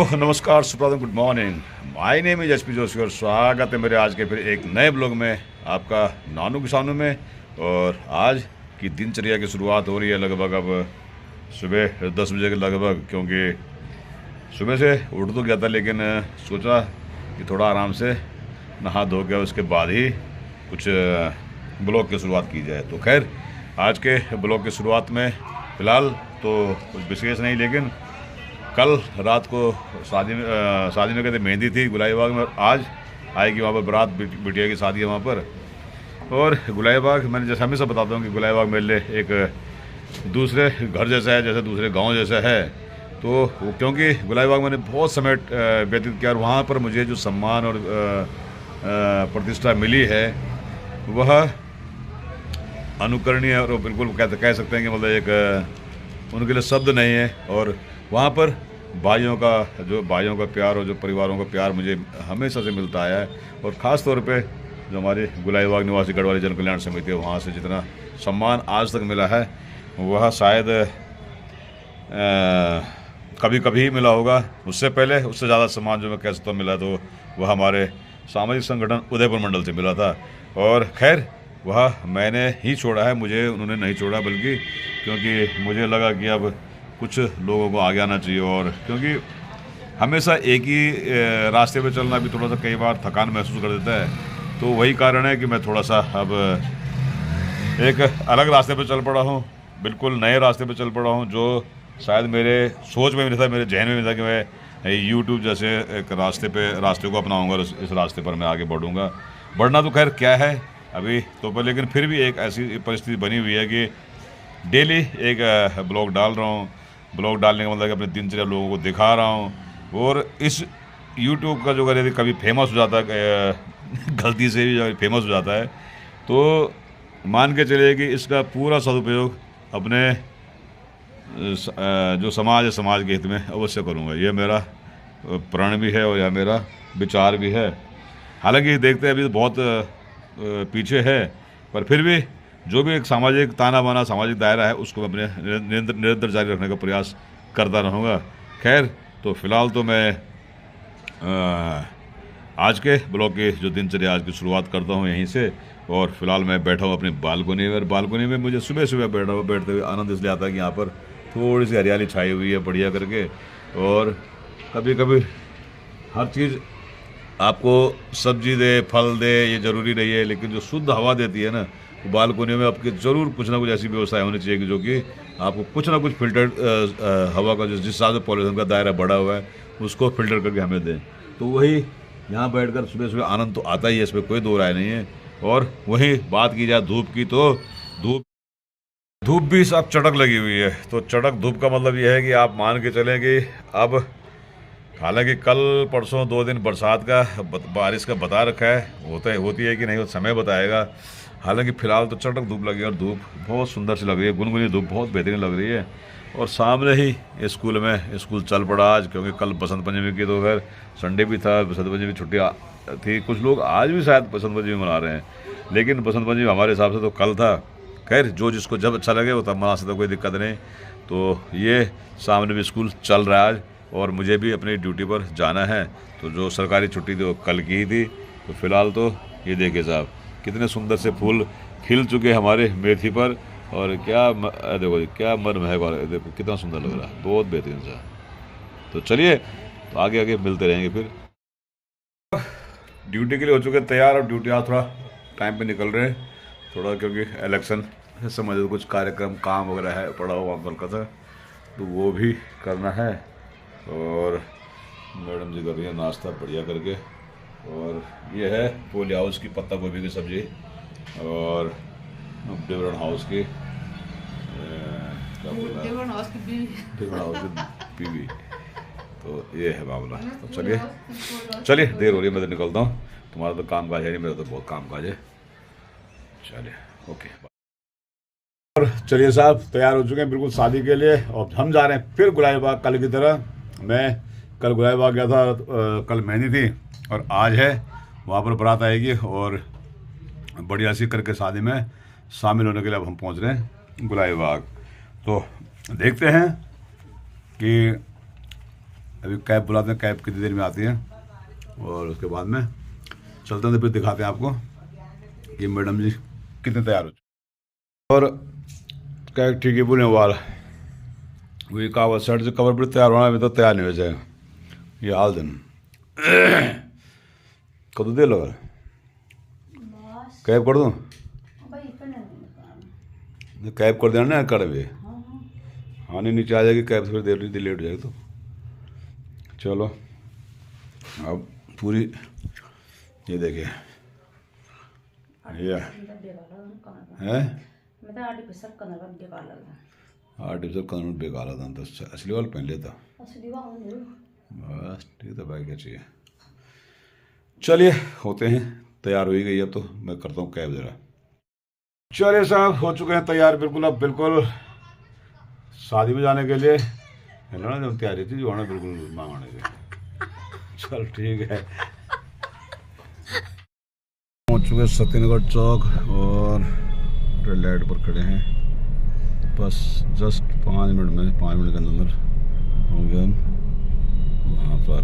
नमस्कार, सुप्रभात, good morning. My name is SP Joshi और स्वागत है मेरे आज के फिर एक नए ब्लॉग में, आपका नानू किसानों में। और आज की दिनचर्या की शुरुआत हो रही है लगभग अब सुबह 10 बजे के लगभग, क्योंकि सुबह से उठ तो गया था लेकिन सोचा कि थोड़ा आराम से नहा धो के उसके बाद ही कुछ ब्लॉग की शुरुआत की जाए। तो खैर, आज के ब्लॉग की शुरुआत में फ़िलहाल तो कुछ विशेष नहीं, लेकिन कल रात को शादी में कहते मेहंदी थी गुलाईबाग में। आज आएगी वहाँ पर बारात, बिटिया की शादी है वहाँ पर। और गुलाईबाग, मैंने जैसे हमेशा बताता हूँ कि गुलाईबाग मेरे लिए एक दूसरे घर जैसा है, जैसे दूसरे गांव जैसा है। तो क्योंकि गुलाईबाग मैंने बहुत समय व्यतीत किया और वहाँ पर मुझे जो सम्मान और प्रतिष्ठा मिली है वह अनुकरणीय और बिल्कुल कह सकते हैं कि मतलब एक उनके लिए शब्द नहीं है। और वहाँ पर भाइयों का प्यार और जो परिवारों का प्यार मुझे हमेशा से मिलता आया है। और ख़ास तौर पे जो हमारे गुलाईबाग निवासी गढ़वाली जन कल्याण समिति है, वहाँ से जितना सम्मान आज तक मिला है वह शायद कभी कभी ही मिला होगा। उससे पहले उससे ज़्यादा सम्मान जो मैं कह सकता हूँ मिला, तो वह हमारे सामाजिक संगठन उदयपुर मंडल से मिला था। और खैर, वह मैंने ही छोड़ा है, मुझे उन्होंने नहीं छोड़ा, बल्कि क्योंकि मुझे लगा कि अब कुछ लोगों को आगे आना चाहिए। और क्योंकि हमेशा एक ही रास्ते पे चलना भी थोड़ा सा कई बार थकान महसूस कर देता है, तो वही कारण है कि मैं थोड़ा सा अब एक अलग रास्ते पे चल पड़ा हूँ, बिल्कुल नए रास्ते पे चल पड़ा हूँ, जो शायद मेरे सोच में भी नहीं था, मेरे जहन में भी नहीं था कि मैं यूट्यूब जैसे एक रास्ते को अपनाऊँगा और इस रास्ते पर मैं आगे बढ़ूँगा। बढ़ना तो खैर क्या है अभी तो पर, लेकिन फिर भी एक ऐसी परिस्थिति बनी हुई है कि डेली एक ब्लॉग डाल रहा हूँ। ब्लॉग डालने का मतलब कि अपने दिनचर्या लोगों को दिखा रहा हूँ। और इस यूट्यूब का जो यदि कभी फेमस हो जाता है, गलती से भी फेमस हो जाता है, तो मान के चलिए कि इसका पूरा सदुपयोग अपने जो समाज है, समाज के हित में अवश्य करूँगा। ये मेरा प्रण भी है और यह मेरा विचार भी है। हालांकि देखते हैं अभी तो बहुत पीछे है, पर फिर भी जो भी एक सामाजिक ताना बाना सामाजिक दायरा है उसको अपने निरंतर जारी रखने का प्रयास करता रहूँगा। खैर, तो फिलहाल तो मैं आज के ब्लॉग की जो दिनचर्या आज की शुरुआत करता हूँ यहीं से। और फिलहाल मैं बैठा हूँ अपनी बालकोनी में, और बालकोनी में मुझे सुबह सुबह बैठते हुए आनंद इसलिए आता है कि यहाँ पर थोड़ी सी हरियाली छाई हुई है बढ़िया करके। और कभी कभी हर चीज़ आपको सब्जी दे, फल दे, ये ज़रूरी नहीं है, लेकिन जो शुद्ध हवा देती है ना, तो बालकोनी में आपके ज़रूर कुछ ना कुछ ऐसी व्यवस्था होनी चाहिए कि जो कि आपको कुछ ना कुछ फिल्टर्ड हवा का जिस हिसाब से पॉल्यूशन का दायरा बढ़ा हुआ है उसको फिल्टर करके हमें दें। तो वही यहाँ बैठकर सुबह सुबह आनंद तो आता ही है, इसमें कोई दो राय नहीं है। और वही बात की जाए धूप की, तो धूप भी सब चटक लगी हुई है। तो चटक धूप का मतलब यह है कि आप मान के चलें कि अब, हालांकि कल परसों 2 दिन बरसात का बारिश का बता रखा है, होती है कि नहीं वो समय बताएगा। हालांकि फ़िलहाल तो चटक धूप लगी है और धूप बहुत सुंदर सी लग रही है, गुनगुनी धूप बहुत बेहतरीन लग रही है। और सामने ही स्कूल चल पड़ा आज, क्योंकि कल बसंत पंचमी की, तो खैर संडे भी था, बसंत पंचमी छुट्टी थी। कुछ लोग आज भी शायद बसंत पंचमी मना रहे हैं, लेकिन बसंत पंचमी हमारे हिसाब से तो कल था। खैर, जो जिसको जब अच्छा लगे वो तब मना सकता, कोई दिक्कत नहीं। तो ये सामने भी स्कूल चल रहा है आज, और मुझे भी अपनी ड्यूटी पर जाना है। तो जो सरकारी छुट्टी थी वो कल की ही थी। तो फिलहाल तो ये देखिए साहब, कितने सुंदर से फूल खिल चुके हमारे मेथी पर। और देखो क्या मन महक रहा है, देखो कितना सुंदर लग रहा है, बहुत बेहतरीन सा। तो चलिए, तो आगे आगे मिलते रहेंगे फिर। ड्यूटी के लिए हो चुके तैयार, और ड्यूटी आज थोड़ा टाइम पे निकल रहे हैं थोड़ा, क्योंकि इलेक्शन समझ लो कुछ कार्यक्रम काम वगैरह है पड़ा हुआ हल्का सा, तो वो भी करना है। और मैडम जी कर रही है नाश्ता बढ़िया करके। और ये है पोली हाउस की पत्ता गोभी की सब्ज़ी, और डेवरन हाउस की पीवी। तो ये है मामला। तो चलिए देर हो रही है, मैं तो निकलता हूँ। तुम्हारा तो काम काज है नहीं, मेरा तो बहुत काम काज है। चलिए, ओके। और चलिए साहब, तैयार हो चुके हैं बिल्कुल शादी के लिए, और हम जा रहे हैं फिर गुलाईबाग कल की तरह। मैं कल गुलाईबाग गया था, कल मेहंदी थी, और आज है वहाँ पर बारात आएगी, और बढ़िया सी करके शादी में शामिल होने के लिए अब हम पहुँच रहे हैं गुलाईबाग। तो देखते हैं कि अभी कैब बुलाते हैं, कैब कितनी देर में आती है और उसके बाद में चलते हैं, तो फिर दिखाते हैं आपको कि मैडम जी कितने तैयार हो चुके। और क्या ठीक है बोले वाल वही कहा शर्ट से कवर पर तैयार होना, अभी तो तैयार नहीं हो जाएगा ये हाल दिन कदू दे लो कैब कर दूँ, कैब कर देना ना कर भी हाँ नहीं नीचे आ जाएगी कैब, फिर देर लेट हो जाएगी। तो चलो अब पूरी ये देखिए ये है आर्टिफिशियल कलर बेकार आता तो असली वाला पहन लेता बस ठीक है भाई क्या चाहिए। चलिए होते हैं तैयार हो ही गई, अब तो मैं करता हूँ कैब ज़रा। चलिए साहब हो चुके हैं तैयार बिल्कुल, अब बिल्कुल शादी में जाने के लिए है ना, जब तैयारी थी जो है बिल्कुल मांगने के। चल ठीक है पहुँच चुके सत्यनगढ़ चौक और रेड लाइट पर खड़े हैं, बस जस्ट 5 मिनट में 5 मिनट के अंदर हो गया हम वहाँ पर।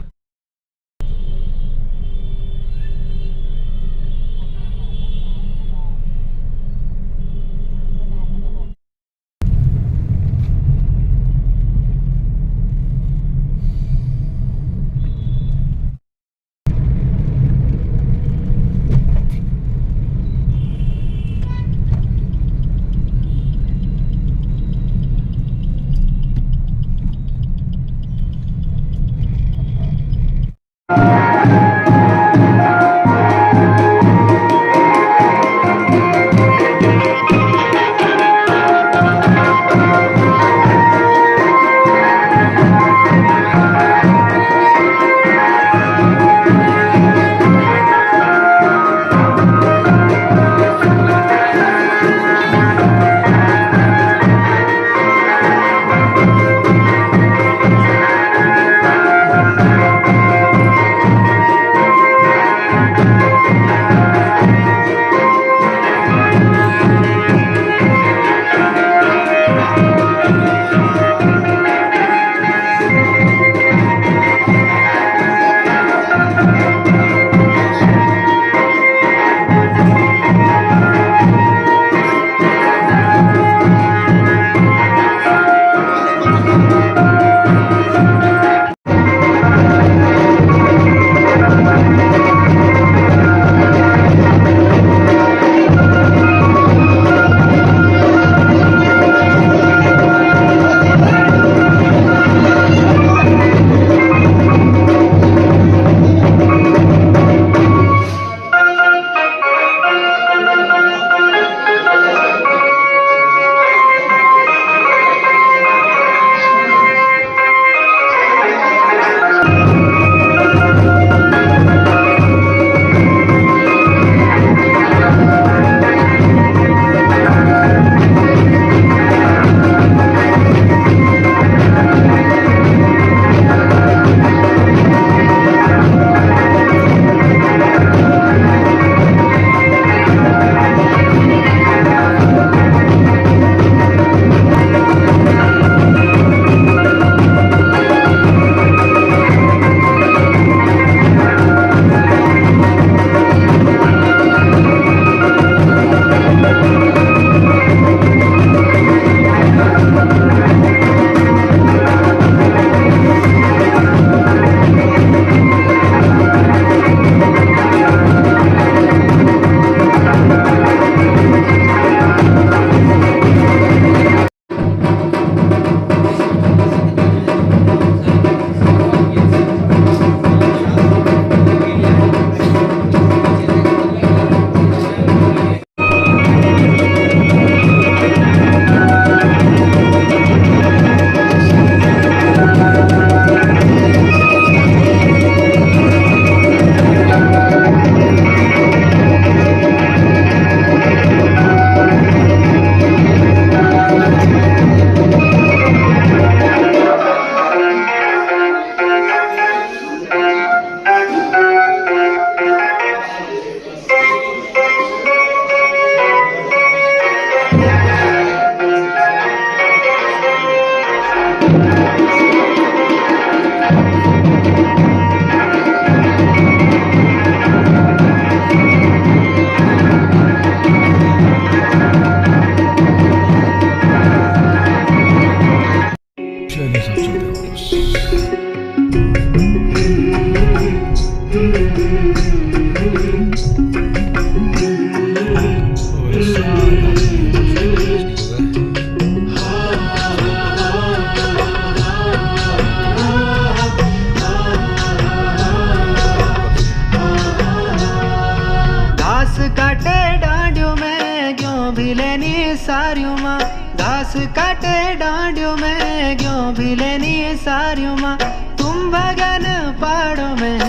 बाटे डांडियों में क्यों भी लेनी सारियों माँ तुम भगन पाड़ो में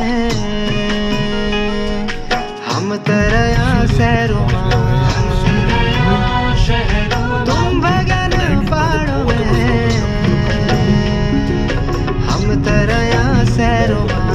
हम तरया सैरो माँ तुम भगन पाड़ो में हम तरया सैरो माँ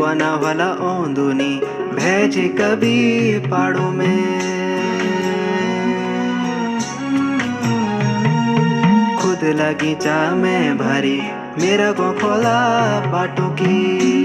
बना वाला ओंदुनी भेजे कभी पहाड़ों में खुद लगी चाह में भरी मेरा को खोला बाटों की